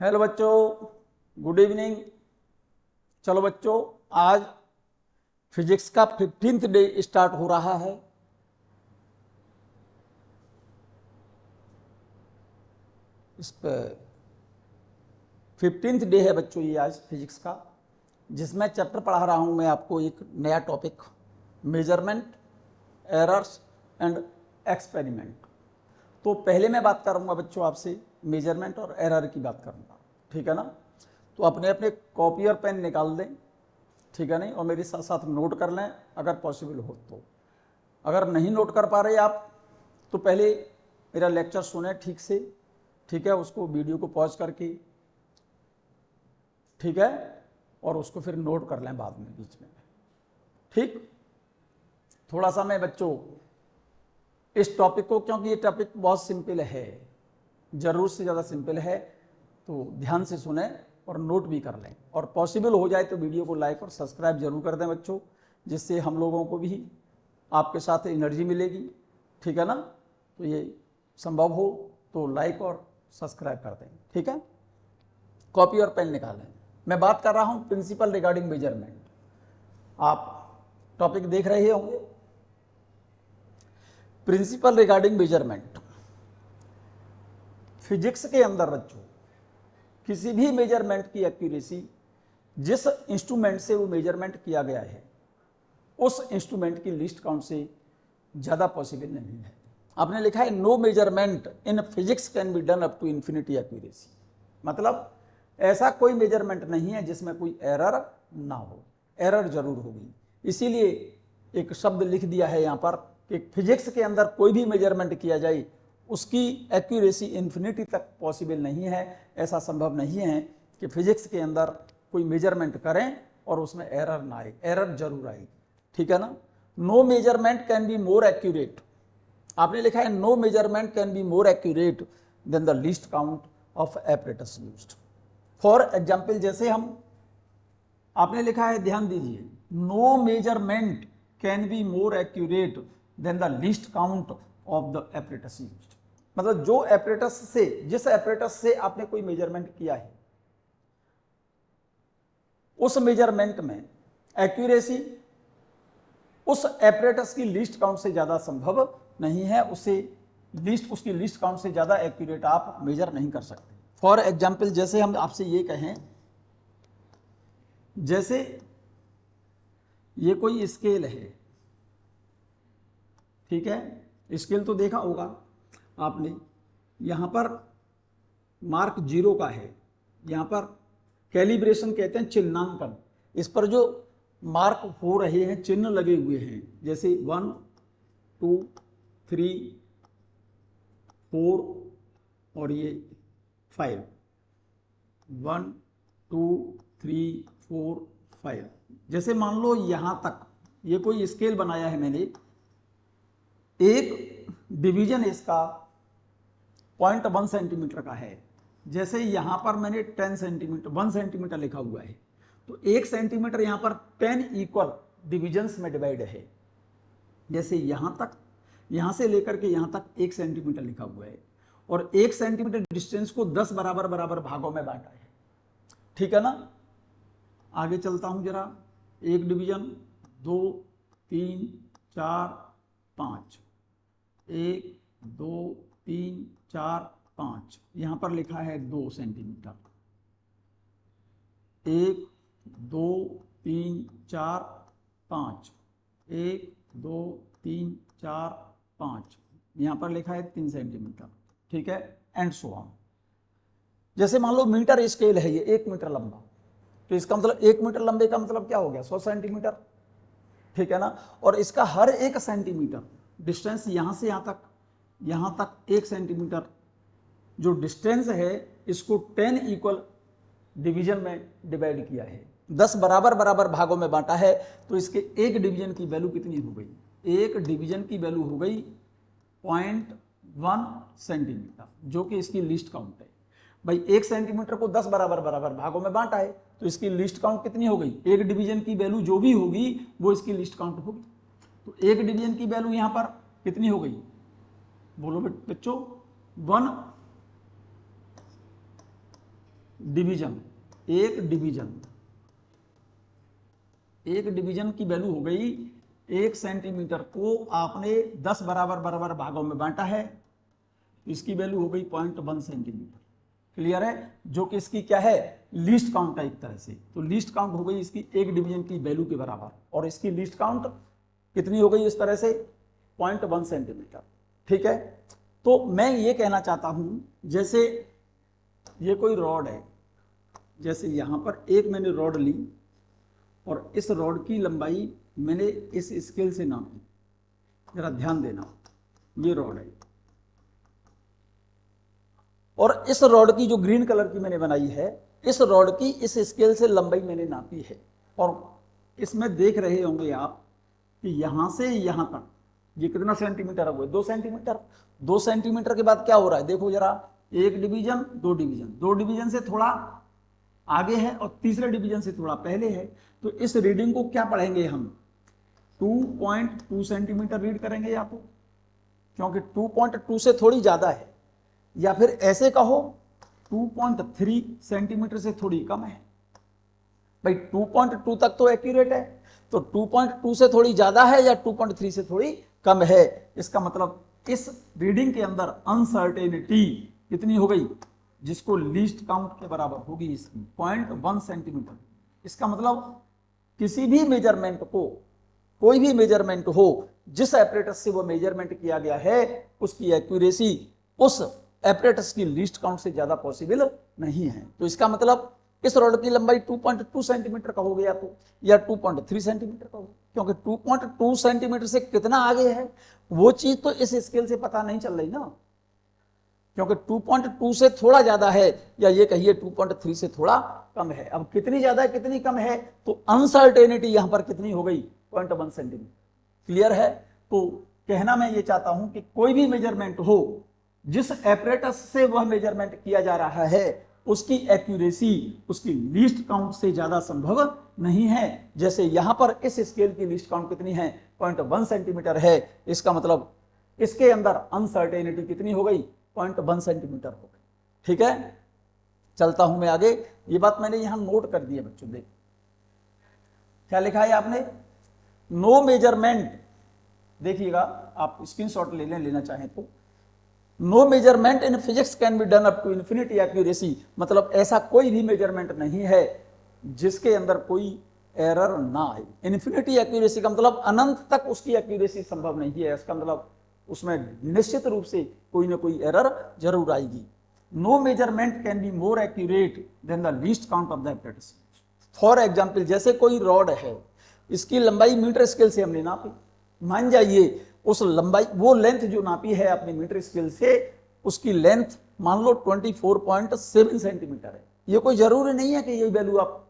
Hello बच्चों, good evening. चलो बच्चों, आज फिजिक्स का 15th डे स्टार्ट हो रहा है। इस पर 15th डे है बच्चों, ये आज फिजिक्स का, जिसमें चैप्टर पढ़ा रहा हूं मैं आपको एक नया topic, measurement, errors and experiment. तो पहले मैं बात करूंगा बच्चों आपसे मेजरमेंट और एरर की बात करूंगा, ठीक है ना। तो अपने अपने कॉपी और पेन निकाल दें, ठीक है नहीं, और मेरे साथ साथ नोट कर लें अगर पॉसिबल हो तो। अगर नहीं नोट कर पा रहे आप तो पहले मेरा लेक्चर सुने ठीक से, ठीक है, उसको वीडियो को पॉज करके, ठीक है, और उसको फिर नोट कर लें बाद में बीच में, ठीक। थोड़ा सा मैं बच्चों इस टॉपिक को, क्योंकि ये टॉपिक बहुत सिंपल है, ज़रूर से ज़्यादा सिंपल है, तो ध्यान से सुने और नोट भी कर लें, और पॉसिबल हो जाए तो वीडियो को लाइक और सब्सक्राइब जरूर कर दें बच्चों, जिससे हम लोगों को भी आपके साथ एनर्जी मिलेगी, ठीक है ना। तो ये संभव हो तो लाइक और सब्सक्राइब कर दें, ठीक है। कॉपी और पेन निकालें। मैं बात कर रहा हूं प्रिंसिपल रिगार्डिंग मेजरमेंट। आप टॉपिक देख रहे होंगे, प्रिंसिपल रिगार्डिंग मेजरमेंट। फिजिक्स के अंदर बच्चों किसी भी मेजरमेंट की एक्यूरेसी, जिस इंस्ट्रूमेंट से वो मेजरमेंट किया गया है उस इंस्ट्रूमेंट की लिस्ट काउंट से ज़्यादा पॉसिबल नहीं है। आपने लिखा है no measurement in physics can be done up to infinity accuracy, मतलब ऐसा कोई मेजरमेंट नहीं है जिसमें कोई एरर ना हो, एरर जरूर होगी। इसीलिए एक शब्द लिख दिया है यहाँ पर कि फिजिक्स के अंदर कोई भी मेजरमेंट किया जाए उसकी एक्यूरेसी इन्फिनिटी तक पॉसिबल नहीं है। ऐसा संभव नहीं है कि फिजिक्स के अंदर कोई मेजरमेंट करें और उसमें एरर ना आए, एरर जरूर आएगी, ठीक है ना। No measurement can be more accurate, आपने लिखा है no measurement can be more accurate than the least count of apparatus used. For example, जैसे हम, आपने लिखा है, ध्यान दीजिए, no measurement can be more accurate than the least count of the apparatus used, मतलब जो एपरेटस से, जिस एपरेटस से आपने कोई मेजरमेंट किया है उस मेजरमेंट में एक्यूरेसी उस एपरेटस की लिस्ट काउंट से ज्यादा संभव नहीं है, उससे उसकी लिस्ट काउंट से ज्यादा एक्यूरेट आप मेजर नहीं कर सकते। फॉर एग्जाम्पल, जैसे हम आपसे ये कहें, जैसे ये कोई स्केल है, ठीक है, स्केल तो देखा होगा आपने, यहां पर मार्क 0 का है, यहां पर कैलिब्रेशन कहते हैं, चिन्हांकन। इस पर जो मार्क हो रहे हैं, चिन्ह लगे हुए हैं, जैसे 1 2 3 4 और ये 5, 1 2 3 4 5। जैसे मान लो यहां तक ये कोई स्केल बनाया है मैंने, एक डिवीजन इसका 0.1 सेंटीमीटर का है, जैसे यहां पर मैंने 10 सेंटीमीटर 1 सेंटीमीटर लिखा हुआ है, तो 1 सेंटीमीटर यहां पर 10 इक्वल डिविजन्स में डिवाइड है। जैसे यहां तक, यहां से लेकर के यहां तक 1 सेंटीमीटर लिखा हुआ है, और 1 सेंटीमीटर डिस्टेंस को 10 बराबर बराबर भागों में बांटा है, ठीक है ना। आगे चलता हूं जरा, 1 डिवीजन 2 3 4 5, 1 2 3 4 5, यहां पर लिखा है 2 सेंटीमीटर, 1 2 3 4 5, 1 2 3 4 5, यहां पर लिखा है 3 सेंटीमीटर, ठीक है, एंड सो ऑन। जैसे मान लो मीटर स्केल है ये 1 मीटर लंबा, तो इसका मतलब 1 मीटर लंबे का मतलब क्या हो गया, 100 सेंटीमीटर, ठीक है ना। और इसका हर 1 सेंटीमीटर डिस्टेंस यहां से यहां तक 1 सेंटीमीटर जो डिस्टेंस है, इसको 10 इक्वल डिवीजन में डिवाइड किया है, 10 बराबर बराबर भागों में बांटा है, तो इसके एक डिवीजन की वैल्यू कितनी हो गई, एक डिवीजन की वैल्यू हो गई 0.1 सेंटीमीटर, जो कि इसकी लिस्ट काउंट है। भाई 1 सेंटीमीटर को 10 बराबर बराबर भागों में बांटा है, तो इसकी लिस्ट काउंट कितनी हो गई, एक डिवीजन की वैल्यू जो भी होगी वो इसकी लिस्ट काउंट होगी। तो एक डिवीजन की वैल्यू यहां पर कितनी हो गई, बोलो बच्चों, 1 डिवीजन, एक डिवीजन की वैल्यू हो गई 1 सेंटीमीटर को आपने 10 बराबर भागों में बांटा है, इसकी वैल्यू हो गई 0.1 सेंटीमीटर। क्लियर है? जो कि इसकी क्या है, लीस्ट काउंट है एक तरह से। तो लीस्ट काउंट हो गई इसकी एक डिवीजन की वैल्यू के बराबर, और इसकी लीस्ट काउंट कितनी हो गई इस तरह से, 0.1 सेंटीमीटर। ठीक है, तो मैं ये कहना चाहता हूं, जैसे ये कोई रॉड है, जैसे यहां पर एक मैंने रॉड ली और इस रॉड की लंबाई मैंने इस स्केल से नापी। जरा ध्यान देना, ये रॉड है और इस रॉड की जो ग्रीन कलर की मैंने बनाई है, इस रॉड की इस स्केल से लंबाई मैंने नापी है। और इसमें देख रहे होंगे आप कि यहां से यहां तक ये कितना सेंटीमीटर है, वो 2 सेंटीमीटर। 2 सेंटीमीटर के बाद क्या हो रहा है, देखो जरा, एक डिवीजन, दो डिवीजन, दो डिवीजन से थोड़ा आगे है और तीसरे डिवीजन से थोड़ा पहले है। तो इस रीडिंग को क्या पढ़ेंगे हम, 2.2 सेंटीमीटर रीड करेंगे, या तो क्योंकि 2.2 से थोड़ी ज्यादा है, या फिर ऐसे कहो 2.3 सेंटीमीटर से थोड़ी कम है। भाई 2.2 तक तो एक्यूरेट है, तो 2.2 से थोड़ी ज्यादा है या 2.3 से थोड़ी कम है। इसका मतलब इस रीडिंग के अंदर अनसर्टेनिटी कितनी हो गई, जिसको लीस्ट काउंट के बराबर होगी इसकी 0.1 सेंटीमीटर। इसका मतलब किसी भी मेजरमेंट को, कोई भी मेजरमेंट हो, जिस एपरेटस से वो मेजरमेंट किया गया है, उसकी एक्यूरेसी उस एपरेटस की लीस्ट काउंट से ज्यादा पॉसिबल नहीं है। तो इसका मतलब इस रॉड की लंबाई 2.2 सेंटीमीटर का हो गया तो, या 2.3 सेंटीमीटर का हो, क्योंकि 2.2 सेंटीमीटर से कितना आगे है वो चीज तो इस स्केल से पता नहीं चल रही ना, क्योंकि 2.2 से थोड़ा ज्यादा है, या ये कहिए 2.3 से थोड़ा कम है। अब कितनी ज्यादा है कितनी कम है, तो अनसर्टेनिटी यहां पर कितनी हो गई, 0.1 सेंटीमीटर। क्लियर है? तो कहना मैं ये चाहता हूं कि कोई भी मेजरमेंट हो, जिस एपरेटस से वह मेजरमेंट किया जा रहा है, उसकी एक्यूरेसी उसकी लीस्ट काउंट से ज्यादा संभव नहीं है। जैसे यहां पर इस स्केल की लीस्ट काउंट कितनी है, 0.1 सेंटीमीटर है। इसका मतलब इसके अंदर अनसर्टेनिटी कितनी हो गई, 0.1 सेंटीमीटर हो गई। ठीक है, चलता हूं मैं आगे। ये बात मैंने यहां नोट कर दी है बच्चों, देख क्या लिखा है आपने, नो मेजरमेंट, देखिएगा आप स्क्रीनशॉट ले लें, लेना चाहें तो। No measurement in physics can be done up to infinity accuracy, मतलब ऐसा कोई भी मेजरमेंट नहीं है जिसके अंदर कोई एरर ना आए। इन्फिनिटी एक्यूरेसी का मतलब अनंत तक उसकी एक्यूरेसी संभव नहीं है, इसका मतलब उसमें निश्चित रूप से कोई ना कोई एरर जरूर आएगी। No measurement can be more accurate than the least count of the apparatus. For example, जैसे कोई रॉड है, इसकी लंबाई मीटर स्केल से हमने नापी, मान जाइए उस लंबाई, वो लेंथ जो नापी है अपने मीटर स्केल से, उसकी लेंथ मान लो 24.7 सेंटीमीटर है। ये कोई जरूरी नहीं है कि ये वैल्यू आप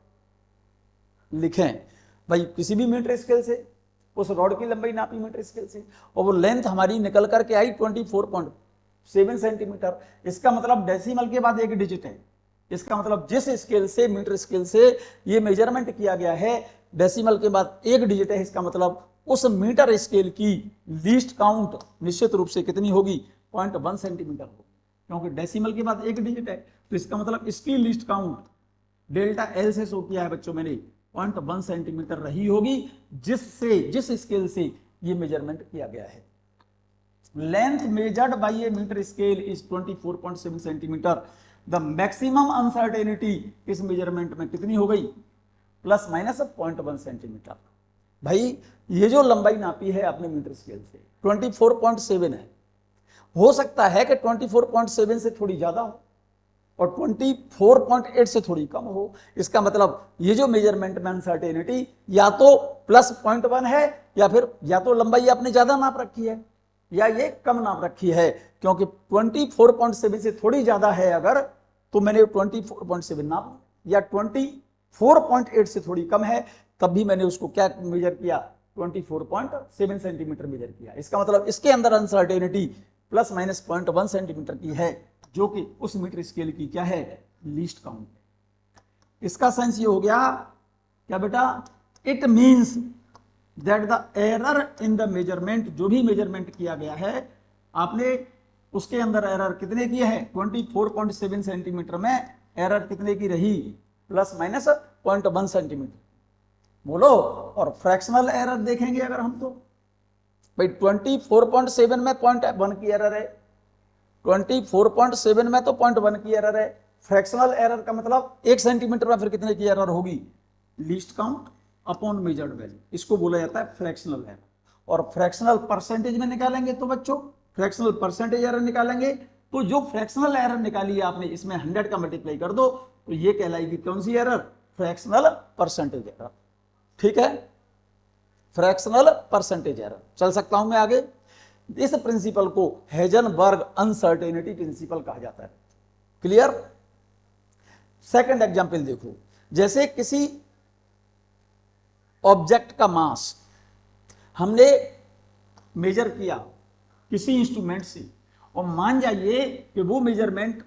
लिखें, भाई किसी भी मीटर स्केल से उस रॉड की लंबाई नापी मीटर स्केल से, और वो लेंथ हमारी निकल करके आई 24.7 सेंटीमीटर। इसका मतलब डेसिमल के बाद एक डिजिट है। इसका मतलब जिस स्केल से, मीटर स्केल से ये मेजरमेंट किया गया है, डेसिमल के बाद एक डिजिट है। इसका मतलब उस मीटर स्केल की लीस्ट काउंट निश्चित रूप से कितनी होगी, 0.1 सेंटीमीटर होगी, क्योंकि डेसिमल के बाद एक डिजिट है। तो इसका मतलब इसकी लीस्ट काउंट डेल्टा एल से शो किया है बच्चों मैंने, 0.1 सेंटीमीटर रही होगी, जिस स्केल से ये मेजरमेंट किया गया है। Length measured by a metre scale is 24.7 centimetre. The maximum uncertainty इस मेजरमेंट में कितनी हो गई, प्लस माइनस 0.1 सेंटीमीटर। भाई ये जो लंबाई नापी है आपने मीटर स्केल से 24.7 है, हो सकता है कि 24.7 से थोड़ी ज्यादा हो और 24.8 से थोड़ी कम हो। इसका मतलब ये जो मेजरमेंट में अनसर्टेनिटी या तो प्लस 0.1 है, या फिर या तो लंबाई आपने ज्यादा नाप रखी है या ये कम नाप रखी है, क्योंकि 24.7 से थोड़ी ज्यादा है अगर, तो मैंने 24.7 नाप, या 24.8 से थोड़ी कम है तब भी मैंने उसको क्या मेजर किया, 24.7 सेंटीमीटर मेजर किया। इसका मतलब इसके अंदर अनसर्टेनिटी प्लस माइनस 0.1 सेंटीमीटर की है, जो कि उस मीटर स्केल की क्या है, लीस्ट काउंट। इसका सेंस ये हो गया क्या बेटा, it means that the error in the measurement, जो भी मेजरमेंट किया गया है आपने, उसके अंदर एरर कितने किए हैं, 24.7 सेंटीमीटर में एरर कितने की रही, प्लस माइनस 0.1 सेंटीमीटर, बोलो। और फ्रैक्शनल एरर देखेंगे अगर हम तो भाई 24.7 में 0.1 की एरर है, 24.7 में तो 0.1 की एरर है। फ्रैक्शनल एरर का मतलब 1 सेंटीमीटर में फिर कितने की एरर होगी, least count upon measured value, इसको बोला जाता है फ्रैक्शनल एरर। और फ्रैक्शनल परसेंटेज में निकालेंगे तो बच्चों फ्रैक्शनल परसेंटेज एरर निकालेंगे, तो जो फ्रैक्शनल एरर निकाली है आपने इसमें 100 का मल्टीप्लाई कर दो तो ये कहलाएगी कौन सी एरर, फ्रैक्शनल परसेंटेज एरर। ठीक है, फ्रैक्शनल परसेंटेज एरर। चल सकता हूं मैं आगे। इस प्रिंसिपल को हेजनबर्ग अनसर्टेनिटी प्रिंसिपल कहा जाता है। क्लियर। सेकंड एग्जांपल देखो, जैसे किसी ऑब्जेक्ट का मास हमने मेजर किया किसी इंस्ट्रूमेंट से, और मान जाइए कि वो मेजरमेंट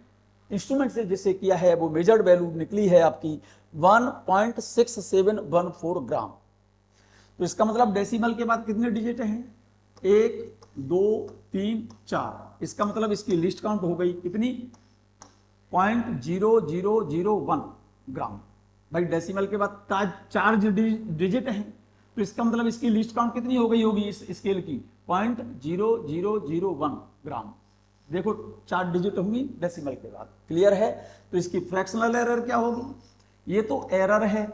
इंस्ट्रूमेंट से जिससे किया है वो मेजर्ड वैल्यू निकली है आपकी 1.6714 ग्राम। तो इसका मतलब डेसिमल के बाद कितने डिजिट हैं, 1 2 3 4, इसका मतलब इसकी लिस्ट काउंट हो गई कितनी, 0.0001 ग्राम। भाई डेसिमल के बाद 4 डिजिट हैं, तो इसका मतलब इसकी लिस्ट काउंट कितनी हो गई होगी इस स्केल की, 0.0001 ग्राम। देखो 4 डिजिट होंगी डेसिमल के बाद। क्लियर है। तो इसकी फ्रैक्शनल एरर क्या होगी, ये तो एरर है,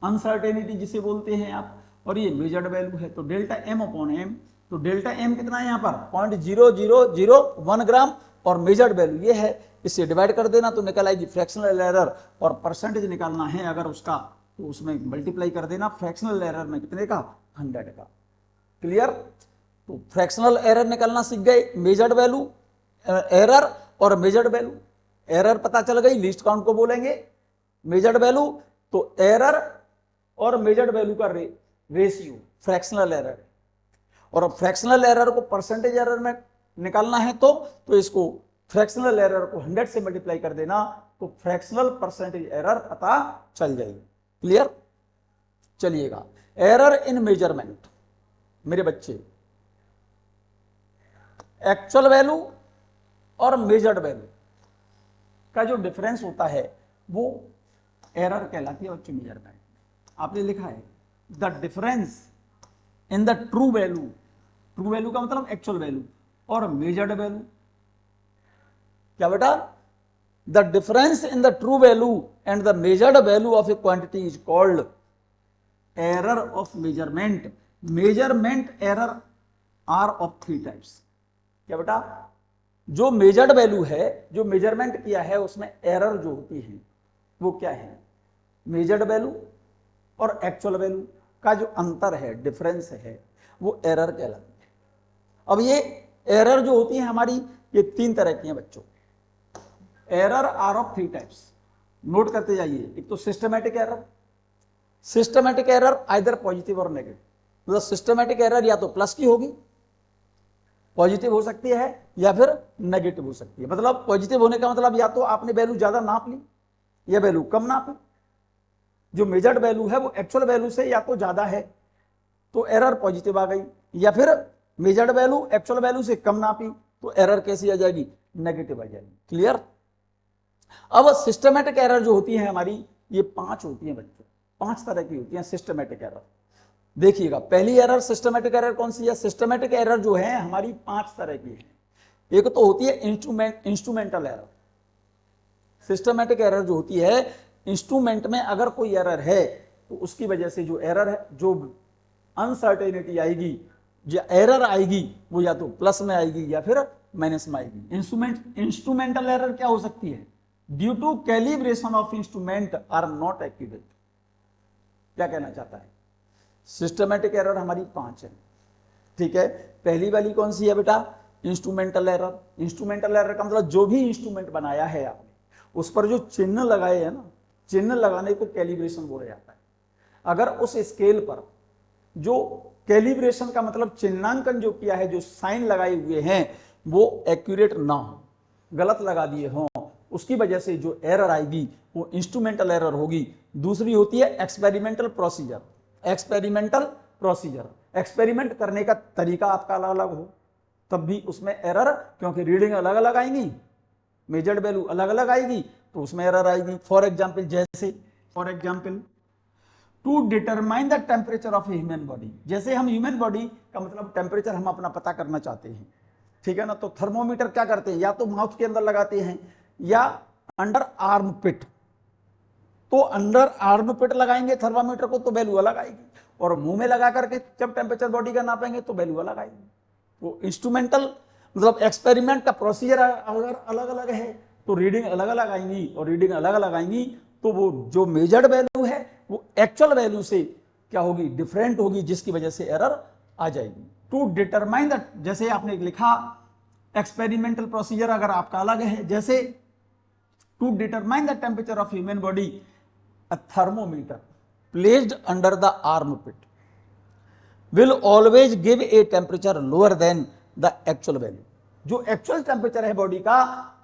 अनसर्टेनिटी जिसे बोलते हैं आप, और ये मेजर्ड वैल्यू है, तो डेल्टा एम अपॉन एम। तो डेल्टा एम कितना है यहाँ पर 0.0001 ग्राम, और मेजर्ड वैल्यू ये है, इससे डिवाइड कर देना तो निकल आएगी फ्रैक्शनल एरर, और परसेंटेज निकालना है अगर उसका तो उसमें मल्टीप्लाई कर देना फ्रैक्शनल एरर में कितने का, 100 का। क्लियर। तो फ्रैक्शनल एरर निकालना सीख गए, मेजर्ड वैल्यू एरर और मेजर्ड वैल्यू। एरर पता चल गई, लिस्ट काउंट को बोलेंगे, मेजर्ड वैल्यू तो एरर और मेजर्ड वैल्यू का रेशियो फ्रैक्शनल एरर है, और फ्रैक्शनल एरर को परसेंटेज एरर में निकालना है तो इसको फ्रैक्शनल एरर को 100 से मल्टीप्लाई कर देना तो फ्रैक्शनल परसेंटेज एरर पता चल जाएगी। क्लियर। चलिएगा, एरर इन मेजरमेंट, मेरे बच्चे एक्चुअल वैल्यू और मेजर्ड वैल्यू का जो डिफरेंस होता है वो एरर कहलाती है बच्चों मेजरमेंट। आपने लिखा है the difference in the true value का मतलब एक्चुअल वैल्यू और मेजर्ड वैल्यू, क्या बेटा, the difference in the true value and the measured value of a quantity is called error of measurement. Measurement error are of 3 types. क्या बेटा, जो measured value है, जो मेजरमेंट किया है उसमें एरर जो होती है वो क्या है, मेजर्ड वैल्यू और एक्चुअल वैल्यू का जो अंतर है, डिफरेंस है, वो एरर कहलाती है। अब ये एरर जो होती है हमारी, ये 3 तरह की हैं बच्चों। Error are of 3 types, note करते जाइए। एक तो systematic error, systematic error either positive और नेगेटिव। मतलब सिस्टमैटिक एरर या तो प्लस की होगी, पॉजिटिव हो सकती है, या फिर नेगेटिव हो सकती है। मतलब पॉजिटिव होने का मतलब या तो आपने वैल्यू ज्यादा नाप ली या वैल्यू कम नापी। जो मेजर्ड वैल्यू है वो एक्चुअल वैल्यू से या तो ज्यादा है तो एरर पॉजिटिव आ गई, या फिर मेजर्ड वैल्यू एक्चुअल वैल्यू से कम नापी तो एरर कैसी आ जाएगी, नेगेटिव आ जाएगी। क्लियर। अब सिस्टमैटिक एरर जो होती है हमारी, ये 5 होती है बच्चों, 5 तरह की होती है सिस्टमैटिक एरर। देखिएगा, पहली एरर सिस्टमैटिक एरर कौन सी है, सिस्टमैटिक एरर जो है हमारी 5 तरह की है। एक तो होती है इंस्ट्रूमेंटल एरर। सिस्टमैटिक एरर जो होती है, इंस्ट्रूमेंट में अगर कोई एरर है तो उसकी वजह से जो एरर है, जो अनसर्टेनिटी आएगी, जो एरर आएगी वो या तो प्लस में आएगी या फिर माइनस में आएगी। इंस्ट्रूमेंटल एरर क्या हो सकती है, due to calibration of instrument are not accurate. क्या कहना चाहता है, सिस्टमैटिक एरर हमारी 5 है। ठीक है, पहली वाली कौन सी है बेटा, इंस्ट्रूमेंटल एरर। इंस्ट्रूमेंटल एरर का मतलब जो भी इंस्ट्रूमेंट बनाया है आपने उस पर जो चिन्ह लगाए हैं ना, चिन्ह लगाने को कैलिब्रेशन बोला जाता है। अगर उस स्केल पर जो कैलिब्रेशन का मतलब चिन्हांकन जो किया है, जो साइन लगाए हुए हैं वो एक्यूरेट ना हो, गलत लगा दिए हों, उसकी वजह से जो एरर आएगी वो इंस्ट्रूमेंटल एरर होगी। दूसरी होती है experimental procedure. Experimental procedure, experiment करने का तरीका आपका अलग अलग हो तब भी उसमें एरर, क्योंकि रीडिंग अलग अलग आएंगी, मेजर्ड वैल्यू अलग अलग आएगी, तो उसमें एरर आएगी। फॉर एग्जाम्पल जैसे, for example to determine the temperature of human body, जैसे हम ह्यूमन बॉडी का मतलब टेम्परेचर हम अपना पता करना चाहते हैं, ठीक है ना, तो थर्मोमीटर क्या करते हैं, या तो माउथ के अंदर लगाते हैं या अंडर आर्म पिट। तो अंडर आर्म पिट लगाएंगे थर्मामीटर को तो वैल्यू अलग आएगी, और मुंह में लगा करके जब टेम्परेचर बॉडी का नापेंगे तो वैल्यू अलग आएगी। वो इंस्ट्रूमेंटल मतलब एक्सपेरिमेंट का प्रोसीजर अगर अलग अलग है तो रीडिंग अलग अलग आएंगी, और रीडिंग अलग अलग आएंगी तो वो जो मेजर्ड वैल्यू है वो एक्चुअल वैल्यू से क्या होगी, डिफरेंट होगी, जिसकी वजह से एरर आ जाएगी। टू डिटरमाइन द, जैसे आपने लिखा एक्सपेरिमेंटल प्रोसीजर अगर आपका अलग है, जैसे to determine the temperature of human body a thermometer placed under the armpit will always give a temperature lower than the actual value। जो एक्चुअल टेम्परेचर है बॉडी का,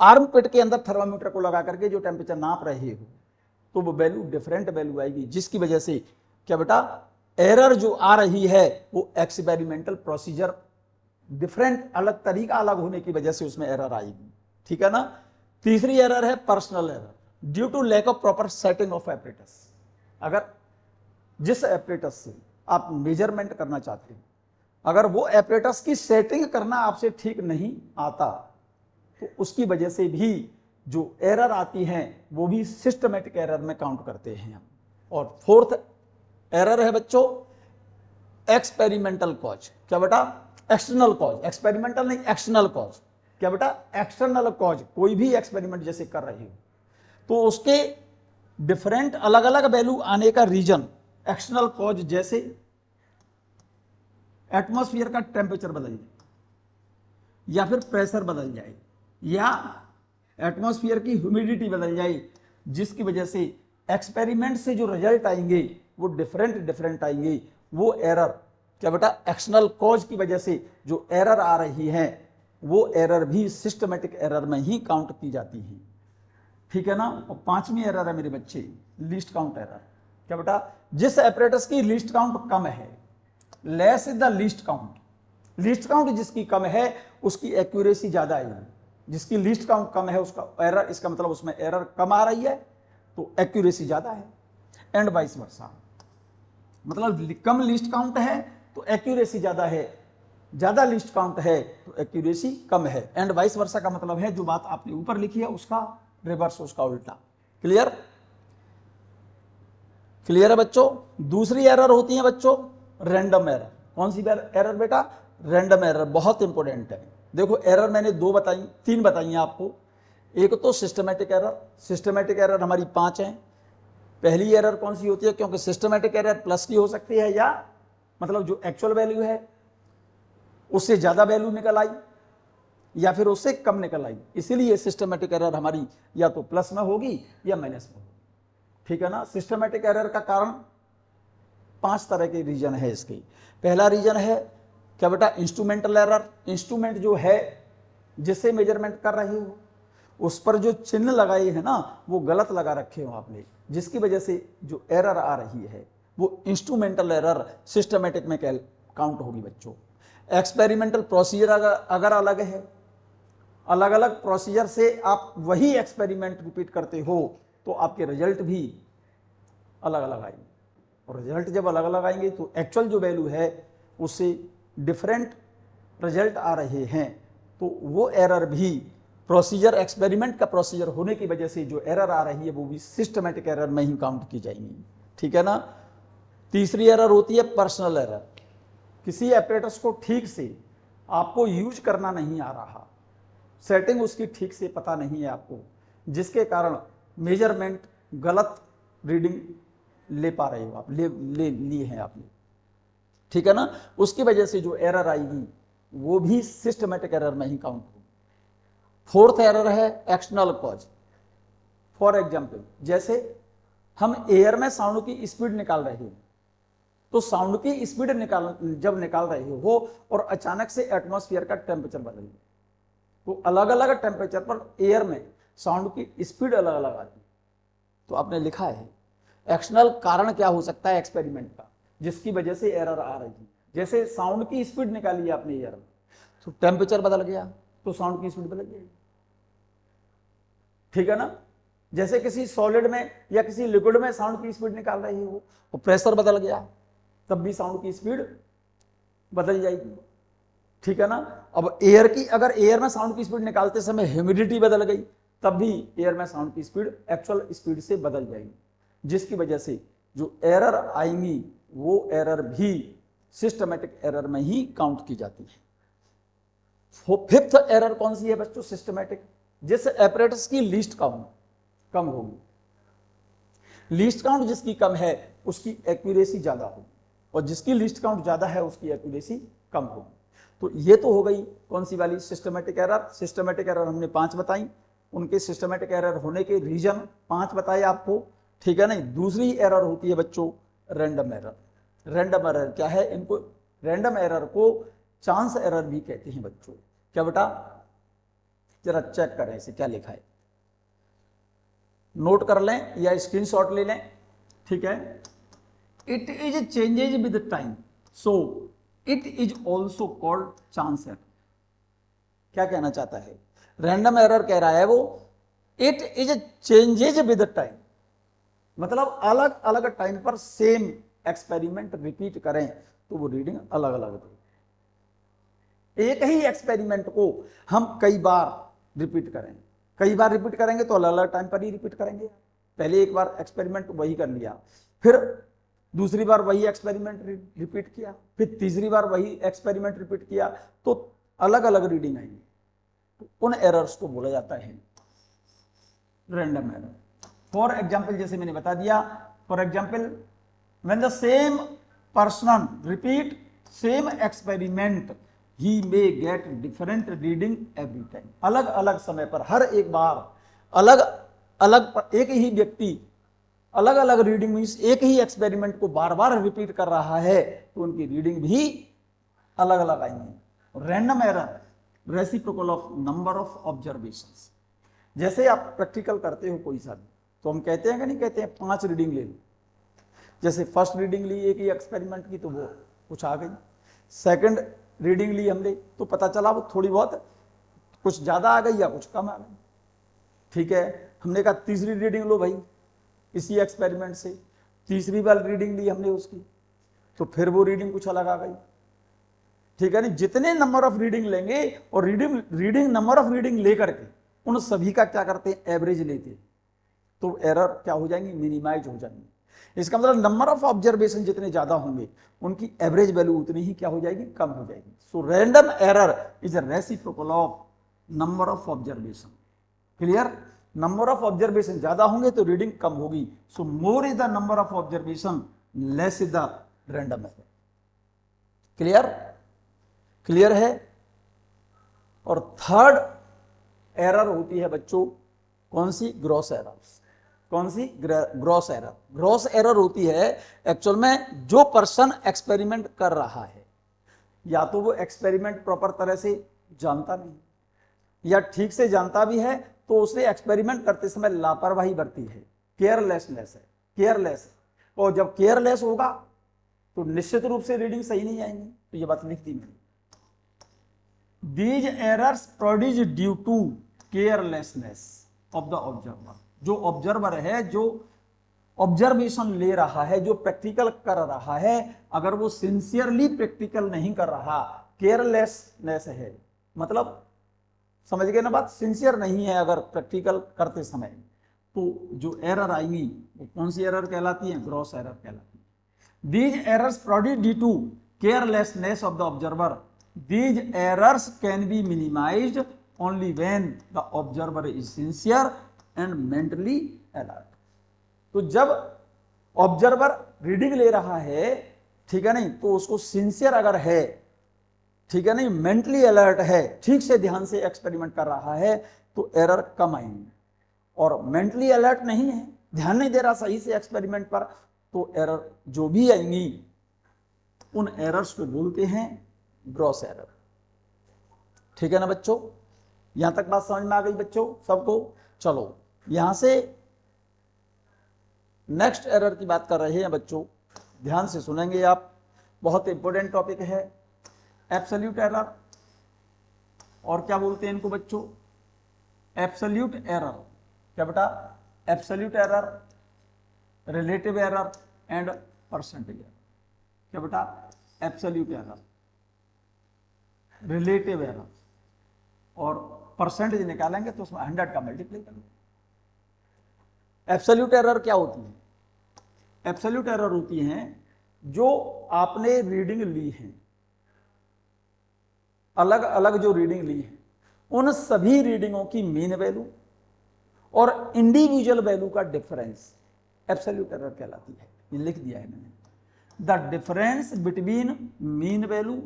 आर्मपिट के अंदर थर्मामीटर को लगा करके जो टेम्परेचर नाप रहे हो तो वो वैल्यू डिफरेंट वैल्यू आएगी, जिसकी वजह से क्या बेटा एरर जो आ रही है वो एक्सपेरिमेंटल प्रोसीजर डिफरेंट, अलग तरीका अलग होने की वजह से उसमें एरर आएगी, ठीक है ना। तीसरी एरर है personal error due to lack of proper setting of apparatus. अगर जिस एपरेटस से आप मेजरमेंट करना चाहते हैं, अगर वो एपरेटस की सेटिंग करना आपसे ठीक नहीं आता तो उसकी वजह से भी जो एरर आती हैं वो भी सिस्टमेटिक एरर में काउंट करते हैं हम। और फोर्थ एरर है बच्चों एक्सपेरिमेंटल कॉज। क्या बेटा, एक्सटर्नल कॉज, एक्सपेरिमेंटल नहीं एक्सटर्नल कॉज। क्या बेटा, एक्सटर्नल कॉज, कोई भी एक्सपेरिमेंट जैसे कर रहे हो तो उसके डिफरेंट अलग अलग वैल्यू आने का रीजन एक्सटर्नल कॉज, जैसे एटमॉस्फेयर का टेम्परेचर बदल जाए या फिर प्रेशर बदल जाए या एटमॉस्फेयर की ह्यूमिडिटी बदल जाए, जिसकी वजह से एक्सपेरिमेंट से जो रिजल्ट आएंगे वो डिफरेंट आएंगे। वो एरर क्या बेटा एक्सटर्नल कॉज की वजह से जो एरर आ रही है वो एरर भी सिस्टमेटिक एरर में ही काउंट की जाती है, ठीक है ना। और पांचवी एरर है मेरे बच्चे लीस्ट काउंट एरर। क्या बेटा, जिस एपरेटस की लीस्ट काउंट कम है, less is the least count. Least count जिसकी कम है उसकी एक्यूरेसी ज्यादा आएगी, जिसकी लीस्ट काउंट कम है उसका एरर, इसका मतलब उसमें एरर कम आ रही है तो एक्यूरेसी ज्यादा है, एंड वाइस वर्सा। मतलब कम लीस्ट काउंट है तो एक्यूरेसी ज्यादा है, ज्यादा लीस्ट काउंट है तो एक्यूरेसी कम है, एंड वाइस वर्सा का मतलब है जो बात आपने ऊपर लिखी है उसका रिवर्स, उसका उल्टा। क्लियर, क्लियर है बच्चों। दूसरी एरर होती है बच्चों रैंडम एरर। कौन सी एरर बेटा, रैंडम एरर, बहुत इंपॉर्टेंट है। देखो एरर मैंने तीन बताई हैं आपको। एक तो सिस्टमेटिक एरर, सिस्टमेटिक एरर हमारी 5 हैं। पहली एरर कौन सी होती है, क्योंकि सिस्टमेटिक एरर प्लस की हो सकती है या मतलब जो एक्चुअल वैल्यू है उससे ज्यादा वैल्यू निकल आई या फिर उससे कम निकल आई, इसीलिए सिस्टमेटिक एरर हमारी या तो प्लस में होगी या माइनस में होगी, ठीक है ना। सिस्टमेटिक एरर का कारण 5 तरह के रीजन है इसके। पहला रीजन है क्या बेटा इंस्ट्रूमेंटल एरर। इंस्ट्रूमेंट जो है जिससे मेजरमेंट कर रहे हो उस पर जो चिन्ह लगाए हैं ना वो गलत लगा रखे हो आपने, जिसकी वजह से जो एरर आ रही है वो इंस्ट्रूमेंटल एरर सिस्टमेटिक में काउंट होगी बच्चों। एक्सपेरिमेंटल प्रोसीजर अगर अलग है, अलग अलग प्रोसीजर से आप वही एक्सपेरिमेंट रिपीट करते हो तो आपके रिजल्ट भी अलग अलग आएंगे, और रिजल्ट जब अलग अलग आएंगे तो एक्चुअल जो वैल्यू है उससे डिफरेंट रिजल्ट आ रहे हैं, तो वो एरर भी प्रोसीजर एक्सपेरिमेंट का प्रोसीजर होने की वजह से जो एरर आ रही है वो भी सिस्टमेटिक एरर में ही काउंट की जाएंगी, ठीक है ना। तीसरी एरर होती है पर्सनल एरर। किसी एपरेटस को ठीक से आपको यूज करना नहीं आ रहा, सेटिंग उसकी ठीक से पता नहीं है आपको, जिसके कारण मेजरमेंट गलत रीडिंग ले पा रहे हो आप, लिए हैं आपने, ठीक है ना। उसकी वजह से जो एरर आएगी वो भी सिस्टमेटिक एरर में ही काउंट होगी। फोर्थ एरर है एक्सटर्नल कॉज। फॉर एग्जाम्पल जैसे हम एयर में साउंड की स्पीड निकाल रहे हैं, तो साउंड की स्पीड जब निकाल रहे हो और अचानक से एटमॉस्फेयर का टेम्परेचर बदल गया, तो अलग अलग टेम्परेचर पर एयर में साउंड की स्पीड अलग अलग आती है। तो आपने लिखा है एक्सटर्नल कारण क्या हो सकता है एक्सपेरिमेंट का जिसकी वजह से एरर आ रही है। जैसे साउंड की स्पीड निकाली आपने एयर में तो टेम्परेचर बदल गया तो साउंड की स्पीड बदल जाएगी, ठीक है ना। जैसे किसी सॉलिड में या किसी लिक्विड में साउंड की स्पीड निकाल रही हो, तो प्रेशर बदल गया तब भी साउंड की स्पीड बदल जाएगी, ठीक है ना। अब एयर की, अगर एयर में साउंड की स्पीड निकालते समय ह्यूमिडिटी बदल गई तब भी एयर में साउंड की स्पीड एक्चुअल स्पीड से बदल जाएगी, जिसकी वजह से जो एरर आएंगी वो एरर भी सिस्टमैटिक एरर में ही काउंट की जाती है। फिफ्थ एरर कौन सी है बच्चों? सिस्टमैटिक, जिस एपरेटस की लीस्ट काउंट कम होगी। लीस्ट काउंट जिसकी कम है उसकी एक्यूरेसी ज्यादा होगी, और जिसकी लीस्ट काउंट ज्यादा है उसकी एक्यूरेसी कम होगी। तो ये तो हो गई कौन सी वाली? Systematic error. सिस्टमैटिक एरर हमने 5 बताई, उनके सिस्टमैटिक एरर होने के रीजन 5 बताए आपको, ठीक है नहीं। दूसरी एरर होती है बच्चों रैंडम एरर। रैंडम एरर क्या है? इनको रैंडम एरर को चांस एरर भी कहते हैं बच्चों। क्या बेटा? जरा चेक करें इसे क्या लिखा है, नोट कर लें या स्क्रीनशॉट ले लें, ठीक है। It is changes with time, so it is also called chance error. क्या कहना चाहता है? रैंडम एरर कह रहा है वो, it is changes with time, मतलब अलग अलग टाइम पर सेम एक्सपेरिमेंट रिपीट करें तो वो रीडिंग अलग अलग देगी। एक ही एक्सपेरिमेंट को हम कई बार रिपीट करेंगे, कई बार रिपीट करेंगे तो अलग अलग टाइम पर ही रिपीट करेंगे। पहले एक बार एक्सपेरिमेंट वही कर लिया, फिर दूसरी बार वही एक्सपेरिमेंट रिपीट किया, फिर तीसरी बार वही एक्सपेरिमेंट रिपीट किया, तो अलग अलग रीडिंग आएंगी। तो उन एरर्स को बोला जाता है रैंडम एरर। फॉर एग्जाम्पल, जैसे मैंने बता दिया, for example when the same person repeat same experiment he may get different reading every time। अलग अलग समय पर, हर एक बार अलग अलग, एक ही व्यक्ति अलग अलग रीडिंग मीन्स एक ही एक्सपेरिमेंट को बार बार रिपीट कर रहा है तो उनकी रीडिंग भी अलग अलग आएंगी। Random error reciprocal of number of observations. जैसे आप प्रैक्टिकल करते हो कोई सा भी, तो हम कहते हैं कि नहीं कहते हैं 5 रीडिंग ले लो। जैसे फर्स्ट रीडिंग ली एक ही एक्सपेरिमेंट की तो वो कुछ आ गई, सेकंड रीडिंग ली हमने तो पता चला वो थोड़ी बहुत कुछ ज्यादा आ गई या कुछ कम आ गई, ठीक है। हमने कहा तीसरी रीडिंग लो भाई इसी एक्सपेरिमेंट से, तीसरी बार रीडिंग ली हमने उसकी तो फिर वो रीडिंग कुछ अलग आ गई, ठीक है। नहीं, जितने नंबर ऑफ रीडिंग लेंगे और रीडिंग नंबर ऑफ रीडिंग लेकर के उन सभी का क्या करते हैं? एवरेज लेते हैं, तो एरर क्या हो जाएंगी? मिनिमाइज हो जाएंगी। इसका मतलब नंबर ऑफ ऑब्जर्वेशन जितने ज्यादा होंगे उनकी एवरेज वैल्यू उतनी ही क्या हो जाएगी? कम हो जाएगी। So random error is a reciprocal of number of observation. Clear? Number of observation ज्यादा होंगे तो रीडिंग कम होगी। So more is the number of observation, less is the random error. Clear? Clear है? और थर्ड एरर होती है बच्चों कौन सी? Gross error. कौन सी? Gross error. ग्रॉस एरर होती है एक्चुअल में जो पर्सन एक्सपेरिमेंट कर रहा है या तो वो एक्सपेरिमेंट प्रॉपर तरह से जानता नहीं, या ठीक से जानता भी है तो उसे एक्सपेरिमेंट करते समय लापरवाही बरती है, केयरलेसनेस है, केयरलेस है। और जब केयरलेस होगा तो निश्चित रूप से रीडिंग सही नहीं आएंगी। तो ये बात लिख दी मैंने। These errors produce due to carelessness of the observer. जो ऑब्जर्वर है, जो ऑब्जर्वेशन ले रहा है, जो प्रैक्टिकल कर रहा है, अगर वो सिंसियरली प्रैक्टिकल नहीं कर रहा, केयरलेसनेस है, मतलब समझ गए ना बात? सिंसियर नहीं है अगर प्रैक्टिकल करते समय, तो जो एरर आएंगी वो कौन सी एरर कहलाती है? ग्रॉस एरर कहलाती है। These errors produce due to carelessness of the observer. These errors can be minimised only when the observer is sincere and mentally alert. तो जब ऑब्जर्वर रीडिंग ले रहा है, ठीक है नहीं, तो उसको सिंसियर अगर है, ठीक है नहीं, मेंटली अलर्ट है, ठीक से ध्यान से एक्सपेरिमेंट कर रहा है, तो एरर कम आएंगे। और मेंटली अलर्ट नहीं है, ध्यान नहीं दे रहा सही से एक्सपेरिमेंट पर, तो एरर जो भी आएंगी उन एरर्स को बोलते हैं ग्रॉस एरर। ठीक है ना बच्चों? यहां तक बात समझ में आ गई बच्चों सबको? चलो यहां से नेक्स्ट एरर की बात कर रहे हैं बच्चों, ध्यान से सुनेंगे आप, बहुत इंपॉर्टेंट टॉपिक है। एब्सोल्यूट एरर, और क्या बोलते हैं इनको बच्चों? Absolute error. क्या बेटा? Absolute error, relative error and percentage error. क्या बेटा? एब्सोल्यूट एरर, रिलेटिव एरर और परसेंटेज निकालेंगे तो उसमें 100 का मल्टीप्लाई करेंगे। एब्सोल्यूट एरर क्या होती है? एब्सोल्यूट एरर होती हैं जो आपने रीडिंग ली है, अलग अलग जो रीडिंग ली है, उन सभी रीडिंगों की मीन वैल्यू और इंडिविजुअल वैल्यू का डिफरेंस एब्सोल्यूट एरर कहलाती है। ये लिख दिया है मैंने। The difference between mean value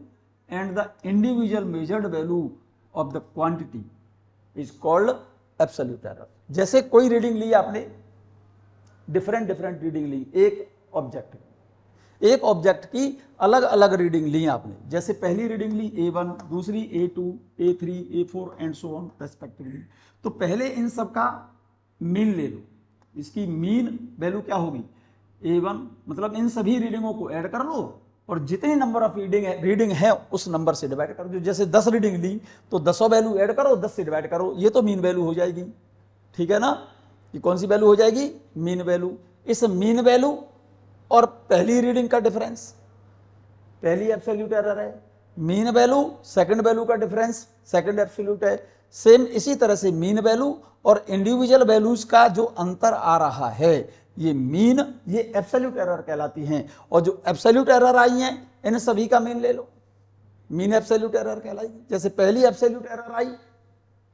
and the individual measured value of the quantity is called absolute error. जैसे कोई रीडिंग ली आपने, डिफरेंट रीडिंग ली, एक ऑब्जेक्ट की अलग अलग रीडिंग ली आपने। जैसे पहली रीडिंग ली A1, दूसरी A2, A3, A4 and so on respectively. तो पहले इन सब का मीन ले लो। इसकी मीन वैल्यू क्या होगी? A1, मतलब इन सभी रीडिंगों को ऐड कर लो और जितनी नंबर ऑफ रीडिंग है उस नंबर से डिवाइड कर दो। जैसे 10 रीडिंग ली तो 10 वैल्यू ऐड करो, 10 से डिवाइड करो, ये तो मीन वैल्यू हो जाएगी। ठीक है ना? ये कौन सी वैल्यू हो जाएगी? Mean value. इस मीन वैल्यू और पहली रीडिंग का डिफरेंस, पहली एब्सोल्यूट एरर है, मीन वैल्यू सेकंड वैल्यू का डिफरेंस सेकंड एब्सोल्यूट है। सेम इसी तरह से मीन वैल्यू और इंडिविजुअल वैल्यूज का जो अंतर आ रहा है, ये मीन, ये एब्सोल्यूट एरर कहलाती हैं। और जो एब्सोल्यूट एरर आई हैं इन सभी का मीन ले लो, मीन एब्सोल्यूट एरर कहलाएगी। जैसे पहली एब्सोल्यूट एरर आई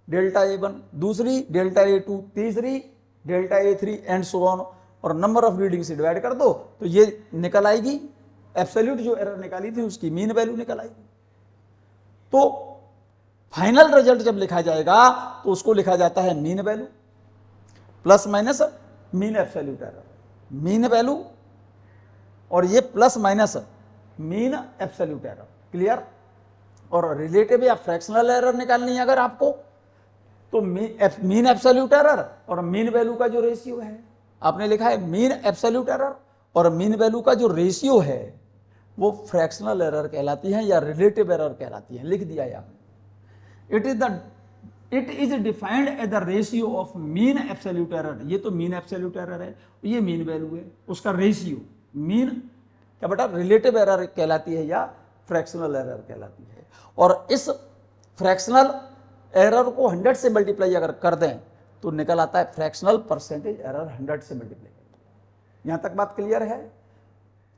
डेल्टा A1, दूसरी डेल्टा A2, तीसरी delta A3 and so on, और नंबर ऑफ रीडिंग से डिवाइड कर दो तो ये निकल आएगी एब्सोल्यूट जो एरर निकाली थी उसकी मीन वैल्यू निकल आएगी। तो फाइनल रिजल्ट जब लिखा जाएगा तो उसको लिखा जाता है mean value plus minus mean absolute error, mean value और ये plus minus mean absolute error. Clear? और रिलेटिव या फ्रैक्शनल एरर निकालनी है अगर आपको, तो मीन एब्सोल्यूट एरर और मीन वैल्यू का जो रेशियो है, आपने लिखा है मीन एब्सोल्यूट एरर और मीन वैल्यू का जो रेशियो है वो फ्रैक्शनल एरर कहलाती है या रिलेटिव एरर कहलाती है। लिख दिया है आपने। It is defined as the ratio of mean absolute error. ये तो मीन एब्सोल्यूट एरर है, ये मीन वैल्यू है, उसका रेशियो मीन क्या बेटा? रिलेटिव एरर कहलाती है या फ्रैक्शनल एरर कहलाती है। और इस फ्रैक्शनल एरर को 100 से मल्टीप्लाई अगर कर दें तो निकल आता है फ्रैक्शनल परसेंटेज एरर 100 से मल्टीप्लाई। यहां तक बात क्लियर है?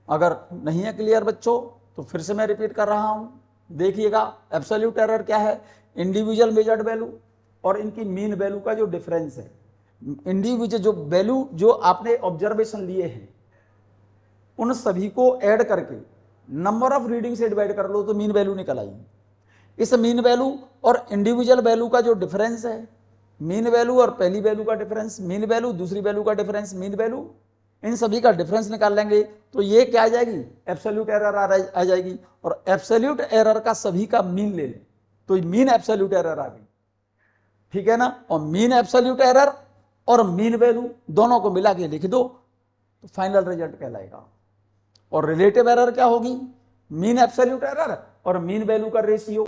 अगर नहीं है क्लियर बच्चों तो फिर से मैं रिपीट कर रहा हूं, देखिएगा। एब्सोल्यूट एरर क्या है? इंडिविजुअल मेजर्ड वैल्यू और इनकी मीन वैल्यू का जो डिफरेंस है। इंडिविजुअल जो वैल्यू जो आपने ऑब्जर्वेशन लिए हैं उन सभी को ऐड करके नंबर ऑफ रीडिंग से डिवाइड कर लो तो मीन वैल्यू निकल आएगी। इस मीन वैल्यू और इंडिविजुअल वैल्यू का जो डिफरेंस है, मीन वैल्यू और पहली वैल्यू का डिफरेंस, मीन वैल्यू दूसरी वैल्यू का डिफरेंस, मीन वैल्यू, इन सभी का डिफरेंस निकाल लेंगे तो ये क्या आ जाएगी? एब्सोल्यूट एरर आ जाएगी। और एब्सोल्यूट एरर का सभी का मीन ले लें तो मीन एब्सोल्यूट एरर आ गई। ठीक है ना? और मीन एब्सोल्यूट एरर और मीन वैल्यू दोनों को मिला के लिख दो तो फाइनल रिजल्ट कहलाएगा। और रिलेटिव एरर क्या होगी? मीन एब्सोल्यूट एरर और मीन वैल्यू का रेशियो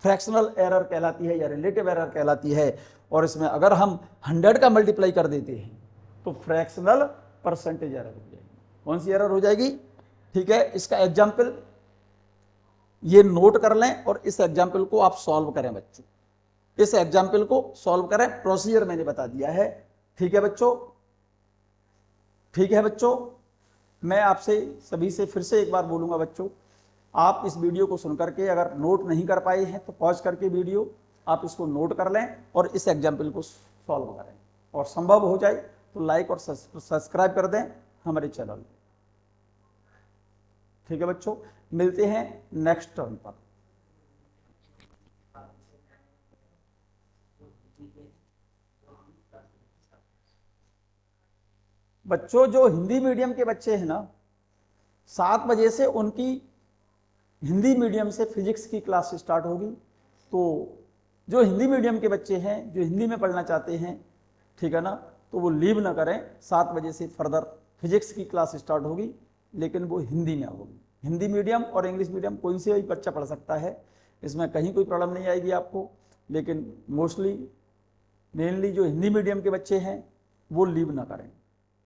फ्रैक्शनल एरर कहलाती है या रिलेटिव एरर कहलाती है। और इसमें अगर हम 100 का मल्टीप्लाई कर देते हैं तो फ्रैक्शनल परसेंटेज एरर हो जाएगी। कौन सी एरर हो जाएगी? ठीक है, इसका एग्जाम्पल ये नोट कर लें और इस एग्जाम्पल को आप सॉल्व करें बच्चों। इस एग्जाम्पल को सॉल्व करें, प्रोसीजर मैंने बता दिया है। ठीक है बच्चों? ठीक है बच्चों, मैं आपसे सभी से फिर से एक बार बोलूंगा बच्चों, आप इस वीडियो को सुनकर के अगर नोट नहीं कर पाए हैं तो पॉज करके वीडियो आप इसको नोट कर लें और इस एग्जाम्पल को सॉल्व करें। और संभव हो जाए तो लाइक और सब्सक्राइब कर दें हमारे चैनल। ठीक है बच्चों, मिलते हैं नेक्स्ट टर्न पर। बच्चों जो हिंदी मीडियम के बच्चे हैं ना, 7 बजे से उनकी हिंदी मीडियम से फिजिक्स की क्लास स्टार्ट होगी। तो जो हिंदी मीडियम के बच्चे हैं, जो हिंदी में पढ़ना चाहते हैं, ठीक है ना, तो वो लीव ना करें। 7 बजे से फर्दर फिजिक्स की क्लास स्टार्ट होगी, लेकिन वो हिंदी में होगी। हिंदी मीडियम और इंग्लिश मीडियम कोई से भी बच्चा पढ़ सकता है, इसमें कहीं कोई प्रॉब्लम नहीं आएगी आपको। लेकिन मोस्टली मेनली जो हिंदी मीडियम के बच्चे हैं वो लीव ना करें।